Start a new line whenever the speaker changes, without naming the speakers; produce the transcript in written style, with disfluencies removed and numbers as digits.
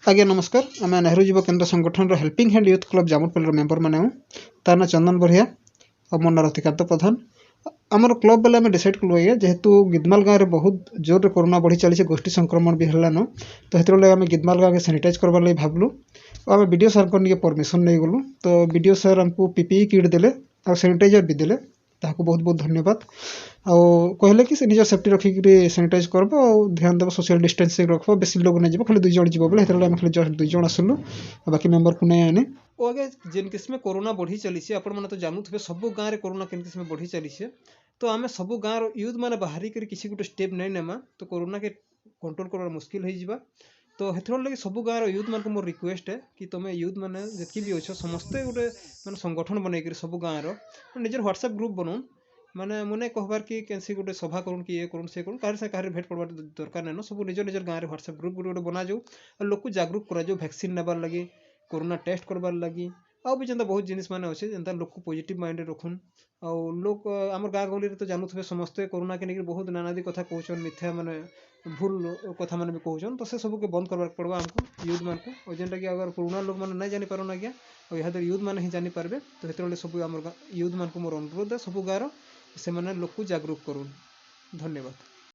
आज्ञा नमस्कार आम Nehru Yuva Kendra Sangathan helping hand youth club Jamutpalli member मैंने तार ना चंदन बरिया और मोर ना रतिकांत प्रधान आमर क्लब बेले आम डिसाइड कलु आज्ञा जेहेतु गिदमाल गाँव में बहुत जोर रे कोरोना बढ़ी चली गोष्ठी संक्रमण भी है तो हेतु आम गिदमाल गाँव के सानिटाइज करवार लगी भावलु आम वीडियो सर को परमिशन नहीं गलु तो वीडियो सर आमको पीपीई किट देले और सानिटाइजर भी देले ताकू बहुत बहुत धन्यवाद आउ कहले कि निज सेफ्टी रखिक सानिटाइज करब और ध्यान देव सोशल डिस्टेंसिंग रख बेसी लोग नहीं खाली 2 जन जीव बोले खाली जस्ट 2 जन आसलु बाकी मेंबर को नहीं आने ओ आगे जिन किस्म कोरोना बढ़ी चली आपण मैंने तो जानू थे सब गाँव में कोरोना किन किस्म बढ़ी चली तो आम सब गाँव यूथ मैंने बाहरी किसी गोटे स्टेप नहीं नेमा तो कोरोना के कंट्रोल करवा मुस्किल हो जावा तो हेथर लगे सब गाँव यूथ मान को मोर रिक्वेस्ट है कि तुम यूथ मैंने जी भी अच्छे समस्ते गोटे मैंने संगठन बनईकि सब गाँव निजर व्हाट्सएप ग्रुप बनाऊन माने मुने कहबार कि कैंसी गोटे सभा करूँ कि ये करूँ से करूँ कहीं से कहीं भेट पड़वार दरकार नहीं सब निज निजर गाँव में व्हाट्सएप ग्रुप गोटे बना जाऊ और लोग को जागरूक करा जाऊ वैक्सीन नेबार लगी कोरोना टेस्ट करबार लगी आउ भी जनता बहुत जिनिस माने अच्छे जनता लोग को पॉजिटिव माइंड रखुन और लोग आम गाँ गहली तो जानूे समस्ते कोरोना के लेकिन बहुत नानादी कथा कहन मिथ्या माने भूल कथा मैंने भी कहन तो से सबके बंद करवार पड़वा आमको यूथ मान को और जेनटा कि अगर पुराना लोग मैंने नहीं जानी पारन आज्ञा और यहाँ यूथ मैंने ही जानी पारबे तो हेतु सब आम यूथ मान को मोर अनुरोध है सब गाँव से लोग को जागरूक करूँ धन्यवाद।